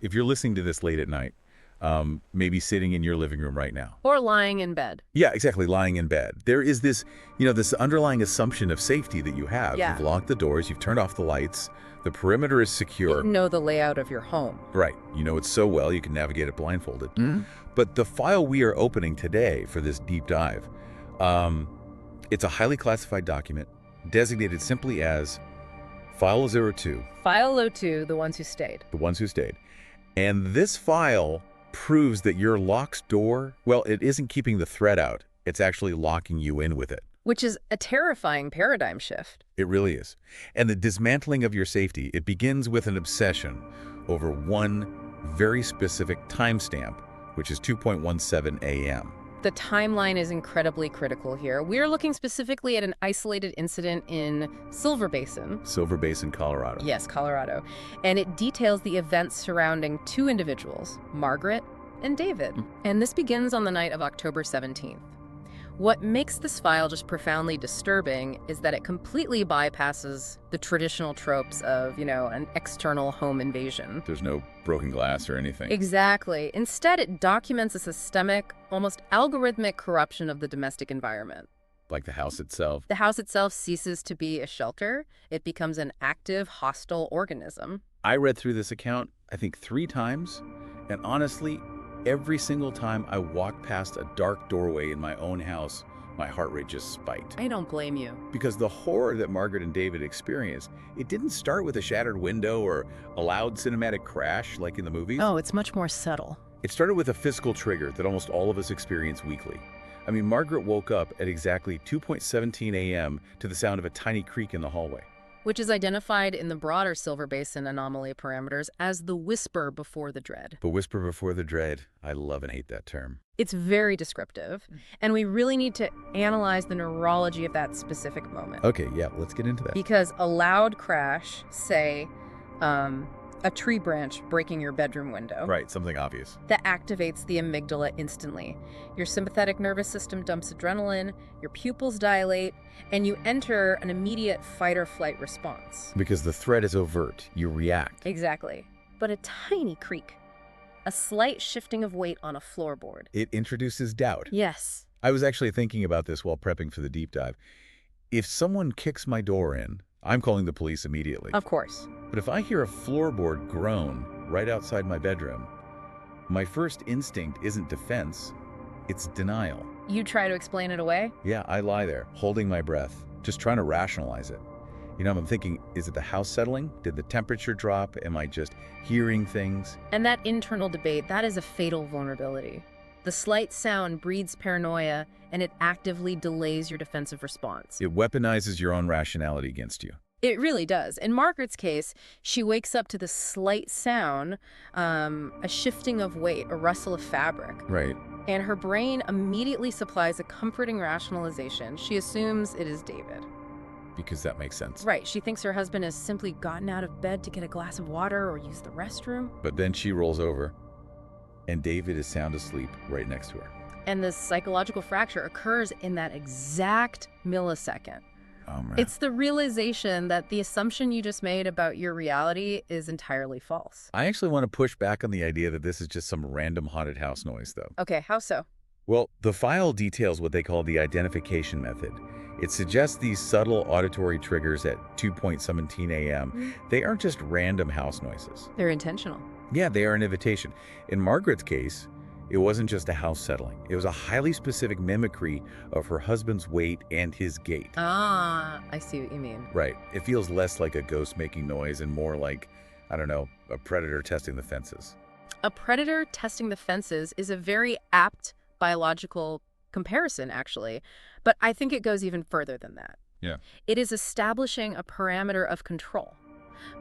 if you're listening to this late at night, maybe sitting in your living room right now. Or lying in bed. Yeah, exactly, lying in bed. There is this, this underlying assumption of safety that you have. Yeah. You've locked the doors, you've turned off the lights, the perimeter is secure. You know the layout of your home. Right. You know it so well, you can navigate it blindfolded. But the file we are opening today for this deep dive, it's a highly classified document designated simply as File 02. File 02, the ones who stayed. The ones who stayed. And this file proves that your locked door, well, it isn't keeping the threat out. It's actually locking you in with it. Which is a terrifying paradigm shift. It really is. And the dismantling of your safety, it begins with an obsession over one very specific timestamp, which is 2:17 a.m. The timeline is incredibly critical here. We're looking specifically at an isolated incident in Silver Basin. Silver Basin, Colorado. Yes, Colorado. And it details the events surrounding two individuals, Margaret and David. And this begins on the night of October 17th. What makes this file just profoundly disturbing is that it completely bypasses the traditional tropes of, an external home invasion. There's no broken glass or anything. Exactly. Instead, it documents a systemic, almost algorithmic corruption of the domestic environment. Like the house itself. The house itself ceases to be a shelter. It becomes an active, hostile organism. I read through this account, I think 3 times, and honestly, every single time I walked past a dark doorway in my own house, my heart rate just spiked. I don't blame you. Because the horror that Margaret and David experienced, it didn't start with a shattered window or a loud cinematic crash like in the movies. Oh, it's much more subtle. It started with a physical trigger that almost all of us experience weekly. I mean, Margaret woke up at exactly 2:17 a.m. to the sound of a tiny creak in the hallway. Which is identified in the broader Silver Basin anomaly parameters as the whisper before the dread. The whisper before the dread. I love and hate that term. It's very descriptive, and we really need to analyze the neurology of that specific moment. Okay, yeah, let's get into that. Because a loud crash, say, a tree branch breaking your bedroom window. Right, something obvious. That activates the amygdala instantly. Your sympathetic nervous system dumps adrenaline, your pupils dilate, and you enter an immediate fight or flight response. Because the threat is overt. You react. Exactly. But a tiny creak, a slight shifting of weight on a floorboard. It introduces doubt. Yes. I was actually thinking about this while prepping for the deep dive. If someone kicks my door in, I'm calling the police immediately. Of course. But if I hear a floorboard groan right outside my bedroom, my first instinct isn't defense, it's denial. You try to explain it away? Yeah, I lie there, holding my breath, just trying to rationalize it. I'm thinking, is it the house settling? Did the temperature drop? Am I just hearing things? And that internal debate, that is a fatal vulnerability. The slight sound breeds paranoia, and it actively delays your defensive response. It weaponizes your own rationality against you. It really does. In Margaret's case, she wakes up to the slight sound, a shifting of weight, a rustle of fabric. Right. And her brain immediately supplies a comforting rationalization. She assumes it is David. Because that makes sense. Right. She thinks her husband has simply gotten out of bed to get a glass of water or use the restroom. But then she rolls over, and David is sound asleep right next to her. And this psychological fracture occurs in that exact millisecond. Oh, man. It's the realization that the assumption you just made about your reality is entirely false. I actually want to push back on the idea that this is just some random haunted house noise, though. Okay, how so? Well, the file details what they call the identification method. It suggests these subtle auditory triggers at 2:17 a.m. They aren't just random house noises. They're intentional. Yeah, they are an invitation. In Margaret's case, it wasn't just a house settling. It was a highly specific mimicry of her husband's weight and his gait. Ah, I see what you mean. Right. It feels less like a ghost making noise and more like, I don't know, a predator testing the fences. A predator testing the fences is a very apt biological comparison, actually. But I think it goes even further than that. Yeah. It is establishing a parameter of control.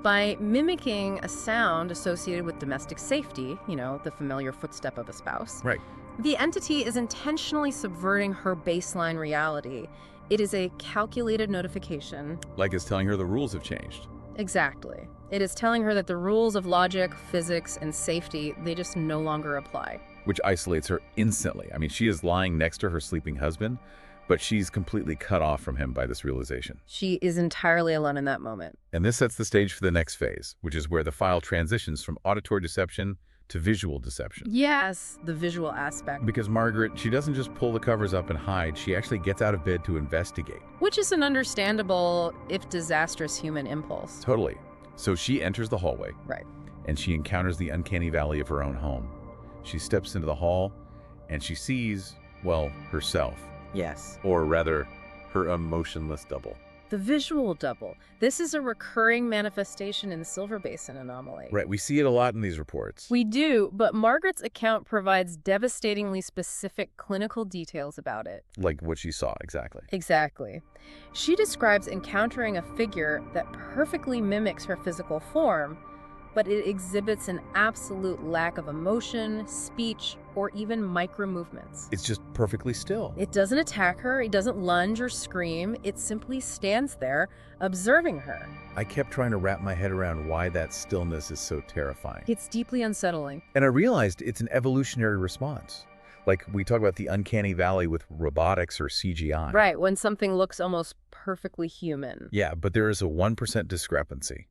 By mimicking a sound associated with domestic safety, the familiar footstep of a spouse, Right. the entity is intentionally subverting her baseline reality. It is a calculated notification. Like it's telling her the rules have changed. Exactly. It is telling her that the rules of logic, physics, and safety, they just no longer apply. Which isolates her instantly. I mean, she is lying next to her sleeping husband, But she's completely cut off from him by this realization. She is entirely alone in that moment. And this sets the stage for the next phase, which is where the file transitions from auditory deception to visual deception. Yes, the visual aspect. Because Margaret, she doesn't just pull the covers up and hide, she actually gets out of bed to investigate. Which is an understandable, if disastrous, human impulse. Totally. So she enters the hallway. Right. And she encounters the uncanny valley of her own home. She steps into the hall, and she sees, well, herself. Yes. Or rather, her emotionless double. The visual double. This is a recurring manifestation in the Silver Basin anomaly. Right, we see it a lot in these reports. We do, but Margaret's account provides devastatingly specific clinical details about it. Like what she saw, exactly. Exactly. She describes encountering a figure that perfectly mimics her physical form, but it exhibits an absolute lack of emotion, speech, or even micro-movements. It's just perfectly still. It doesn't attack her, it doesn't lunge or scream, it simply stands there, observing her. I kept trying to wrap my head around why that stillness is so terrifying. It's deeply unsettling. And I realized it's an evolutionary response. Like we talk about the uncanny valley with robotics or CGI. Right, when something looks almost perfectly human. Yeah, but there is a 1% discrepancy.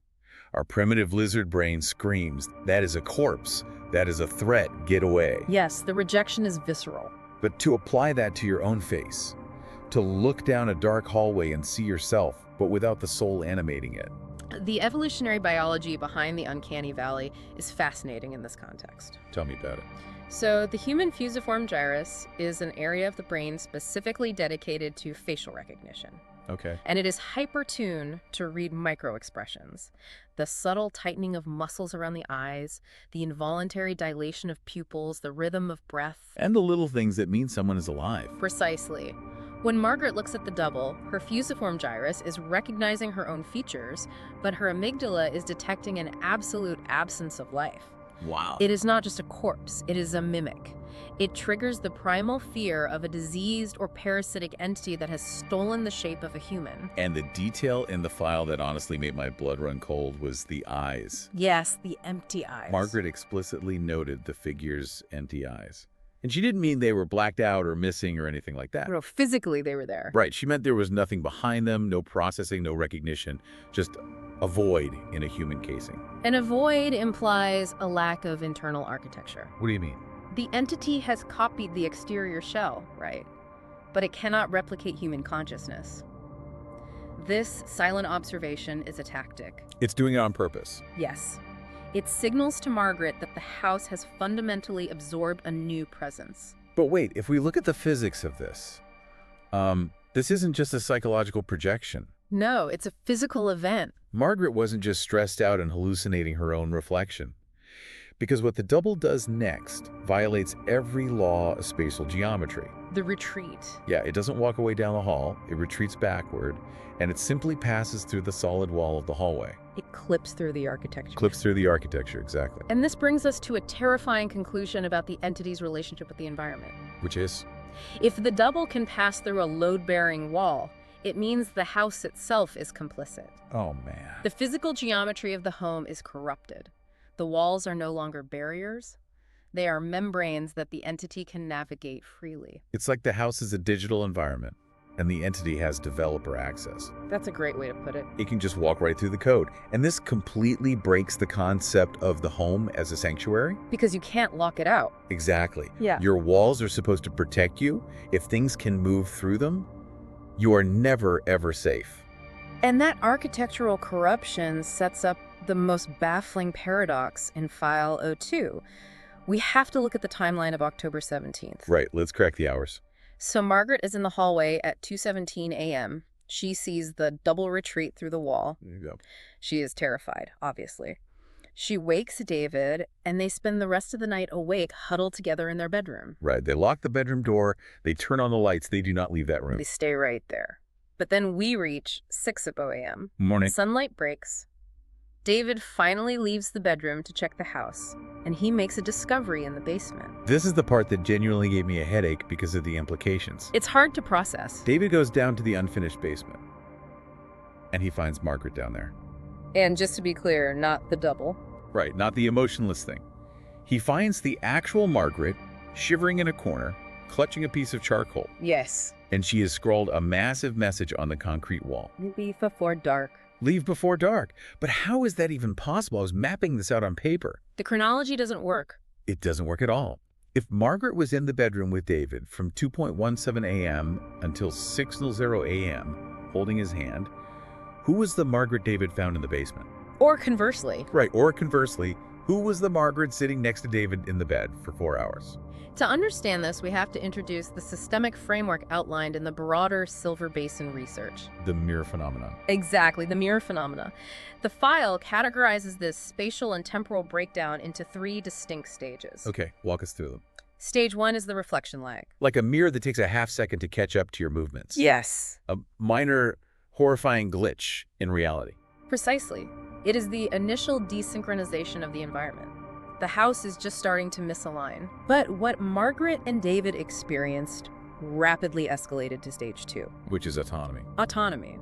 Our primitive lizard brain screams, that is a corpse, that is a threat, get away. Yes, the rejection is visceral. But to apply that to your own face, to look down a dark hallway and see yourself, but without the soul animating it. The evolutionary biology behind the uncanny valley is fascinating in this context. Tell me about it. So, the human fusiform gyrus is an area of the brain specifically dedicated to facial recognition. Okay. And it is hyper-tuned to read micro-expressions. The subtle tightening of muscles around the eyes, the involuntary dilation of pupils, the rhythm of breath. And the little things that mean someone is alive. Precisely. When Margaret looks at the double, her fusiform gyrus is recognizing her own features, but her amygdala is detecting an absolute absence of life. Wow. It is not just a corpse, it is a mimic. It triggers the primal fear of a diseased or parasitic entity that has stolen the shape of a human. And the detail in the file that honestly made my blood run cold was the eyes. Yes, the empty eyes. Margaret explicitly noted the figure's empty eyes. And she didn't mean they were blacked out or missing or anything like that. No, physically they were there. Right, she meant there was nothing behind them, no processing, no recognition, just a void in a human casing. And a void implies a lack of internal architecture. What do you mean? The entity has copied the exterior shell, right? But it cannot replicate human consciousness. This silent observation is a tactic. It's doing it on purpose. Yes. It signals to Margaret that the house has fundamentally absorbed a new presence. But wait, if we look at the physics of this, this isn't just a psychological projection. No, it's a physical event. Margaret wasn't just stressed out and hallucinating her own reflection. Because what the double does next violates every law of spatial geometry. The retreat. Yeah, it doesn't walk away down the hall, it retreats backward, and it simply passes through the solid wall of the hallway. It clips through the architecture. Clips through the architecture, exactly. And this brings us to a terrifying conclusion about the entity's relationship with the environment. Which is? If the double can pass through a load-bearing wall, it means the house itself is complicit. Oh, man. The physical geometry of the home is corrupted. The walls are no longer barriers. They are membranes that the entity can navigate freely. It's like the house is a digital environment, and the entity has developer access. That's a great way to put it. It can just walk right through the code. And this completely breaks the concept of the home as a sanctuary. Because you can't lock it out. Exactly. Yeah. Your walls are supposed to protect you. If things can move through them, you are never, ever safe. And that architectural corruption sets up the most baffling paradox in File 02. We have to look at the timeline of October 17th. Right, let's crack the hours. So Margaret is in the hallway at 2:17 a.m. She sees the double retreat through the wall. There you go. She is terrified, obviously. She wakes David, and they spend the rest of the night awake, huddled together in their bedroom. Right, they lock the bedroom door, they turn on the lights, they do not leave that room. They stay right there. But then we reach 6:00 a.m. Morning. Sunlight breaks. David finally leaves the bedroom to check the house, and he makes a discovery in the basement. This is the part that genuinely gave me a headache because of the implications. It's hard to process. David goes down to the unfinished basement, and he finds Margaret down there. And just to be clear, not the double. Right, not the emotionless thing. He finds the actual Margaret shivering in a corner, clutching a piece of charcoal. Yes. And she has scrawled a massive message on the concrete wall. Leave before dark. Leave before dark. But how is that even possible? I was mapping this out on paper. The chronology doesn't work. It doesn't work at all. If Margaret was in the bedroom with David from 2:17 a.m. until 6:00 a.m., holding his hand, who was the Margaret David found in the basement? Or conversely. Right, or conversely, who was the Margaret sitting next to David in the bed for 4 hours? To understand this, we have to introduce the systemic framework outlined in the broader Silver Basin research. The mirror phenomenon. Exactly, the mirror phenomena. The file categorizes this spatial and temporal breakdown into 3 distinct stages. Okay, walk us through them. Stage 1 is the reflection lag. Like a mirror that takes a half second to catch up to your movements. Yes. A minor, horrifying glitch in reality. Precisely. It is the initial desynchronization of the environment. The house is just starting to misalign. But what Margaret and David experienced rapidly escalated to stage 2. Which is autonomy. Autonomy.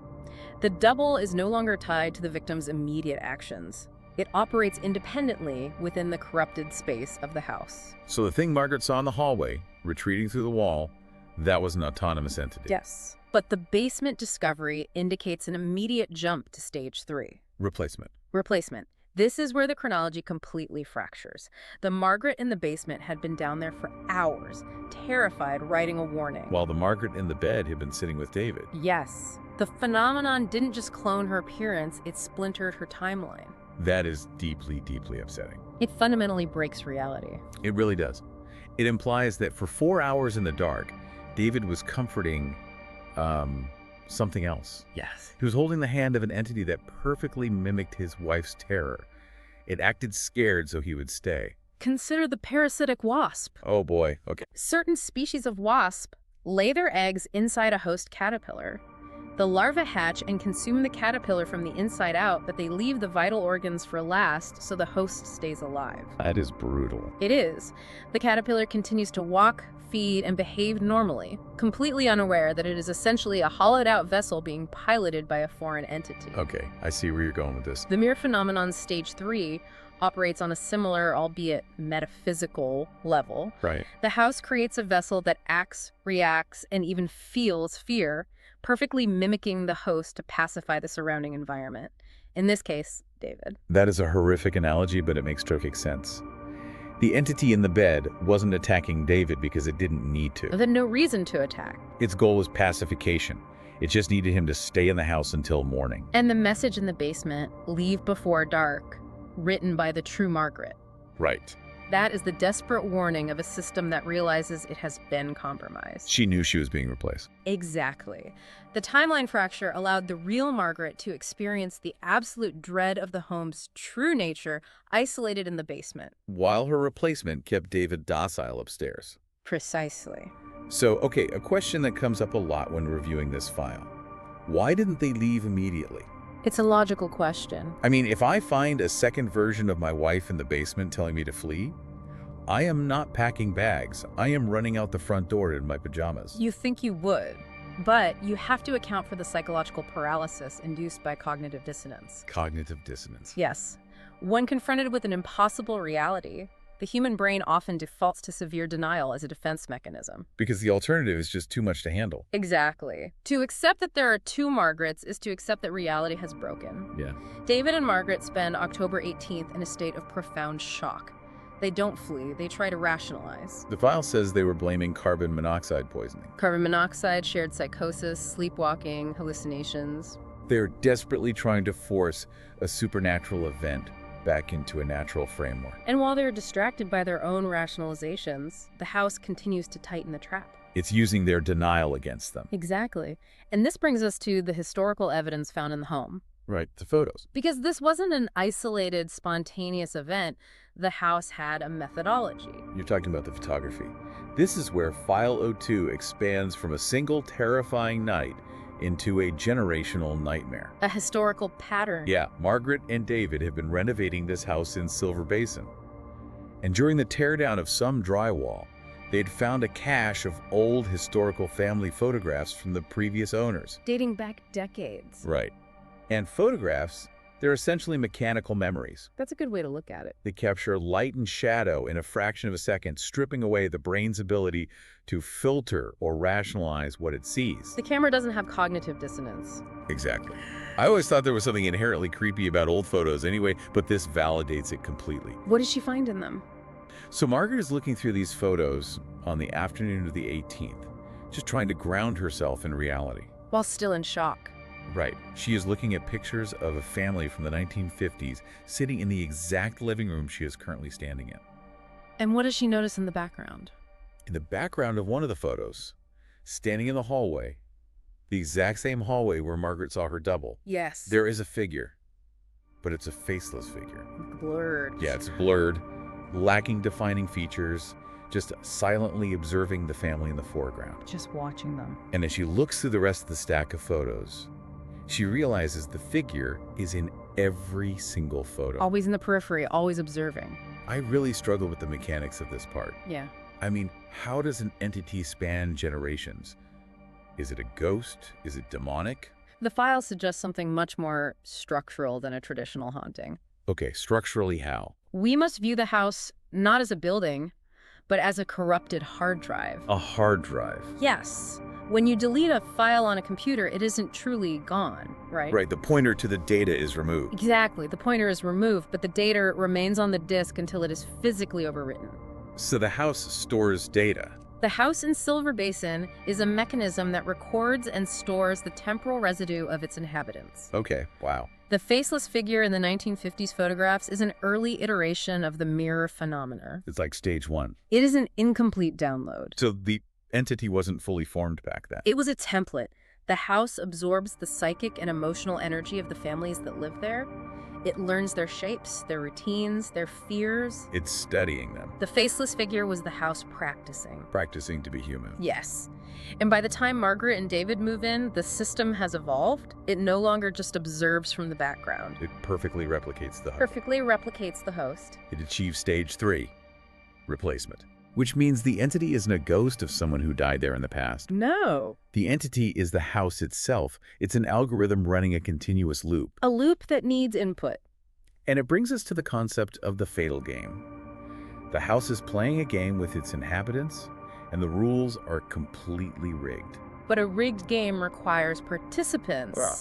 The double is no longer tied to the victim's immediate actions. It operates independently within the corrupted space of the house. So the thing Margaret saw in the hallway, retreating through the wall, that was an autonomous entity. Yes. But the basement discovery indicates an immediate jump to stage 3. Replacement. Replacement. This is where the chronology completely fractures. The Margaret in the basement had been down there for hours, terrified, writing a warning. While the Margaret in the bed had been sitting with David. Yes. The phenomenon didn't just clone her appearance, it splintered her timeline. That is deeply, deeply upsetting. It fundamentally breaks reality. It really does. It implies that for 4 hours in the dark, David was comforting something else. Yes. He was holding the hand of an entity that perfectly mimicked his wife's terror. It acted scared so he would stay. Consider the parasitic wasp. Oh boy, okay. Certain species of wasp lay their eggs inside a host caterpillar. The larvae hatch and consume the caterpillar from the inside out, but they leave the vital organs for last so the host stays alive. That is brutal. It is. The caterpillar continues to walk, feed, and behave normally, completely unaware that it is essentially a hollowed-out vessel being piloted by a foreign entity. Okay, I see where you're going with this. The mirror phenomenon stage 3 operates on a similar, albeit metaphysical, level. Right. The house creates a vessel that acts, reacts, and even feels fear, perfectly mimicking the host to pacify the surrounding environment. In this case, David. That is a horrific analogy, but it makes perfect sense. The entity in the bed wasn't attacking David because it didn't need to. Then no reason to attack. Its goal was pacification. It just needed him to stay in the house until morning. And the message in the basement, leave before dark, written by the true Margaret. Right. That is the desperate warning of a system that realizes it has been compromised. She knew she was being replaced. Exactly. The timeline fracture allowed the real Margaret to experience the absolute dread of the home's true nature, isolated in the basement. While her replacement kept David docile upstairs. Precisely. So, okay, a question that comes up a lot when reviewing this file. Why didn't they leave immediately? It's a logical question. I mean, if I find a second version of my wife in the basement telling me to flee, I am not packing bags. I am running out the front door in my pajamas. You think you would, but you have to account for the psychological paralysis induced by cognitive dissonance. Cognitive dissonance. Yes. When confronted with an impossible reality, the human brain often defaults to severe denial as a defense mechanism. Because the alternative is just too much to handle. Exactly. To accept that there are two Margarets is to accept that reality has broken. Yeah. David and Margaret spend October 18th in a state of profound shock. They don't flee, they try to rationalize. The file says they were blaming carbon monoxide poisoning. Carbon monoxide, shared psychosis, sleepwalking, hallucinations. They're desperately trying to force a supernatural event back into a natural framework. And while they're distracted by their own rationalizations, the house continues to tighten the trap. It's using their denial against them. Exactly. And this brings us to the historical evidence found in the home. Right, the photos. Because this wasn't an isolated, spontaneous event, the house had a methodology. You're talking about the photography. This is where File 02 expands from a single terrifying night into a generational nightmare. A historical pattern. Yeah, Margaret and David have been renovating this house in Silver Basin. And during the teardown of some drywall, they'd found a cache of old historical family photographs from the previous owners. Dating back decades. Right. And photographs They're essentially mechanical memories. That's a good way to look at it. They capture light and shadow in a fraction of a second, stripping away the brain's ability to filter or rationalize what it sees. The camera doesn't have cognitive dissonance. Exactly. I always thought there was something inherently creepy about old photos anyway, but this validates it completely. What does she find in them? So Margaret is looking through these photos on the afternoon of the 18th, just trying to ground herself in reality. While still in shock. Right. She is looking at pictures of a family from the 1950s sitting in the exact living room she is currently standing in. And what does she notice in the background? In the background of one of the photos, standing in the hallway, the exact same hallway where Margaret saw her double, Yes. there is a figure, but it's a faceless figure. Blurred. Yeah, it's blurred, lacking defining features, just silently observing the family in the foreground. Just watching them. And as she looks through the rest of the stack of photos, she realizes the figure is in every single photo. Always in the periphery, always observing. I really struggle with the mechanics of this part. Yeah. I mean, how does an entity span generations? Is it a ghost? Is it demonic? The file suggests something much more structural than a traditional haunting. Okay, structurally how? We must view the house not as a building, but as a corrupted hard drive. A hard drive. Yes. When you delete a file on a computer, it isn't truly gone, right? Right, the pointer to the data is removed. Exactly. The pointer is removed, but the data remains on the disk until it is physically overwritten. So the house stores data. The house in Silver Basin is a mechanism that records and stores the temporal residue of its inhabitants. Okay, wow. The faceless figure in the 1950s photographs is an early iteration of the mirror phenomena. It's like stage one. It is an incomplete download. So the entity wasn't fully formed back then. It was a template. The house absorbs the psychic and emotional energy of the families that live there. It learns their shapes, their routines, their fears. It's studying them, The faceless figure was the house practicing. practicing to be human. Yes. And by the time Margaret and David move in, the system has evolved. It no longer just observes from the background. It perfectly replicates the host. Perfectly replicates the host. It achieves stage 3, replacement. Which means the entity isn't a ghost of someone who died there in the past. No. The entity is the house itself. It's an algorithm running a continuous loop. A loop that needs input. And it brings us to the concept of the fatal game. The house is playing a game with its inhabitants, and the rules are completely rigged. But a rigged game requires participants. Wow.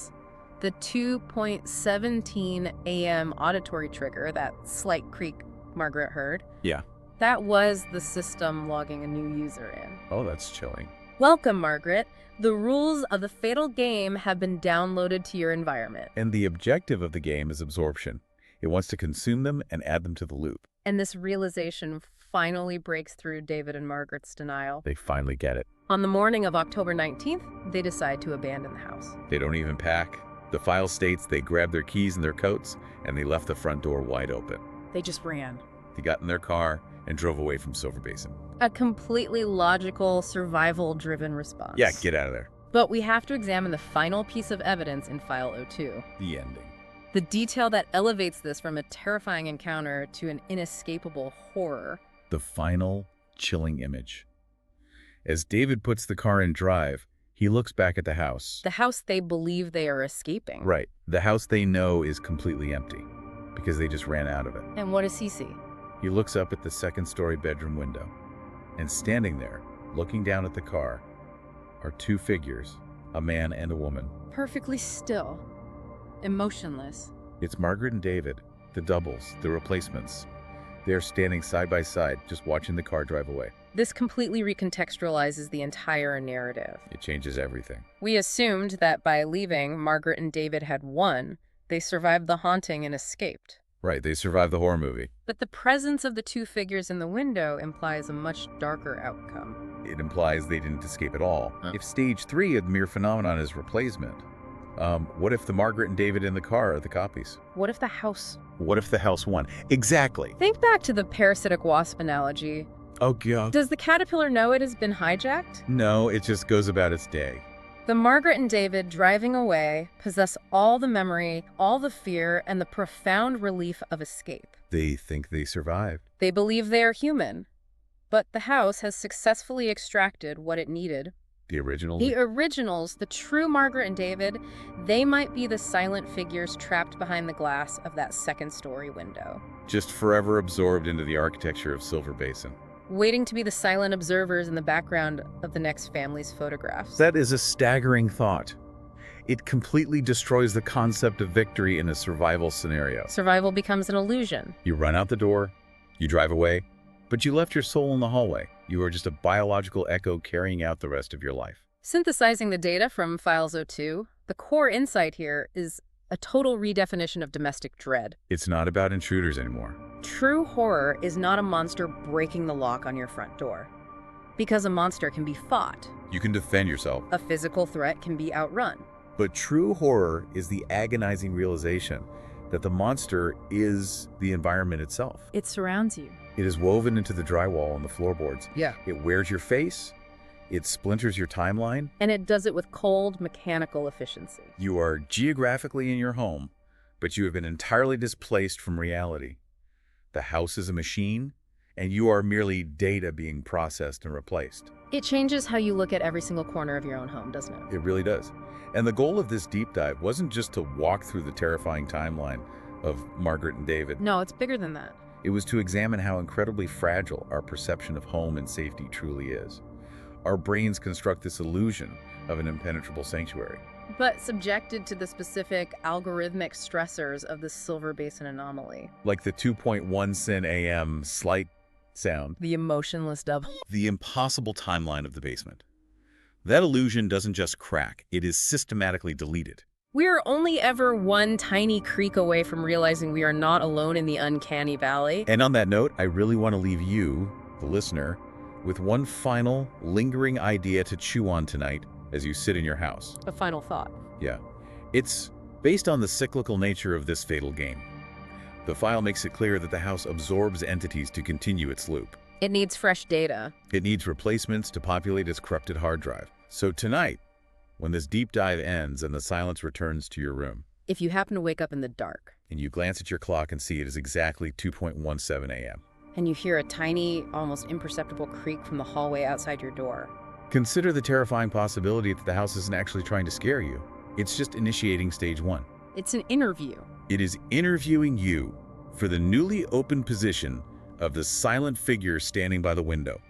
The 2.17 a.m. auditory trigger, that slight creak Margaret heard, Yeah. that was the system logging a new user in. Oh, that's chilling. Welcome, Margaret. The rules of the fatal game have been downloaded to your environment. And the objective of the game is absorption. It wants to consume them and add them to the loop. And this realization finally breaks through David and Margaret's denial. They finally get it. On the morning of October 19th, they decide to abandon the house. They don't even pack. The file states they grabbed their keys and their coats, and they left the front door wide open. They just ran. They got in their car and drove away from Silver Basin. A completely logical, survival-driven response. Yeah, get out of there. But we have to examine the final piece of evidence in File 02. The ending. The detail that elevates this from a terrifying encounter to an inescapable horror. The final chilling image. As David puts the car in drive, he looks back at the house. The house they believe they are escaping. Right. The house they know is completely empty because they just ran out of it. And what does he see? He looks up at the second-story bedroom window, and standing there, looking down at the car, are two figures, a man and a woman. Perfectly still. Emotionless. It's Margaret and David, the doubles, the replacements. They're standing side by side, just watching the car drive away. This completely recontextualizes the entire narrative. It changes everything. We assumed that by leaving, Margaret and David had won. They survived the haunting and escaped. Right, they survived the horror movie. But the presence of the two figures in the window implies a much darker outcome. It implies they didn't escape at all. If stage 3 of the mere phenomenon is replacement, what if the Margaret and David in the car are the copies? What if the house... What if the house won? Exactly. Think back to the parasitic wasp analogy. Oh, God. Does the caterpillar know it has been hijacked? No, it just goes about its day. The Margaret and David driving away possess all the memory, all the fear, and the profound relief of escape. They think they survived. They believe they are human. But the house has successfully extracted what it needed The originals? The originals, the true Margaret and David, they might be the silent figures trapped behind the glass of that second-story window. Just forever absorbed into the architecture of Silver Basin. Waiting to be the silent observers in the background of the next family's photographs. That is a staggering thought. It completely destroys the concept of victory in a survival scenario. Survival becomes an illusion. You run out the door, you drive away, but you left your soul in the hallway. You are just a biological echo carrying out the rest of your life. Synthesizing the data from Files 02, the core insight here is a total redefinition of domestic dread. It's not about intruders anymore. True horror is not a monster breaking the lock on your front door. Because a monster can be fought. You can defend yourself. A physical threat can be outrun. But true horror is the agonizing realization that the monster is the environment itself. It surrounds you. It is woven into the drywall and the floorboards. Yeah. It wears your face. It splinters your timeline. And it does it with cold, mechanical efficiency. You are geographically in your home, but you have been entirely displaced from reality. The house is a machine, and you are merely data being processed and replaced. It changes how you look at every single corner of your own home, doesn't it? It really does. And the goal of this deep dive wasn't just to walk through the terrifying timeline of Margaret and David. No, it's bigger than that. It was to examine how incredibly fragile our perception of home and safety truly is. Our brains construct this illusion of an impenetrable sanctuary. But subjected to the specific algorithmic stressors of the Silver Basin anomaly. Like the 2.1 sin AM slight sound. The emotionless dub. The impossible timeline of the basement. That illusion doesn't just crack, it is systematically deleted. We're only ever one tiny creak away from realizing we are not alone in the uncanny valley. And on that note, I really want to leave you, the listener, with one final, lingering idea to chew on tonight as you sit in your house. A final thought. Yeah. It's based on the cyclical nature of this fatal game. The file makes it clear that the house absorbs entities to continue its loop. It needs fresh data. It needs replacements to populate its corrupted hard drive. So tonight, when this deep dive ends and the silence returns to your room, If you happen to wake up in the dark, and you glance at your clock and see it is exactly 2.17 a.m., and you hear a tiny, almost imperceptible creak from the hallway outside your door, consider the terrifying possibility that the house isn't actually trying to scare you. It's just initiating stage one. it's an interview. It is interviewing you for the newly opened position of the silent figure standing by the window.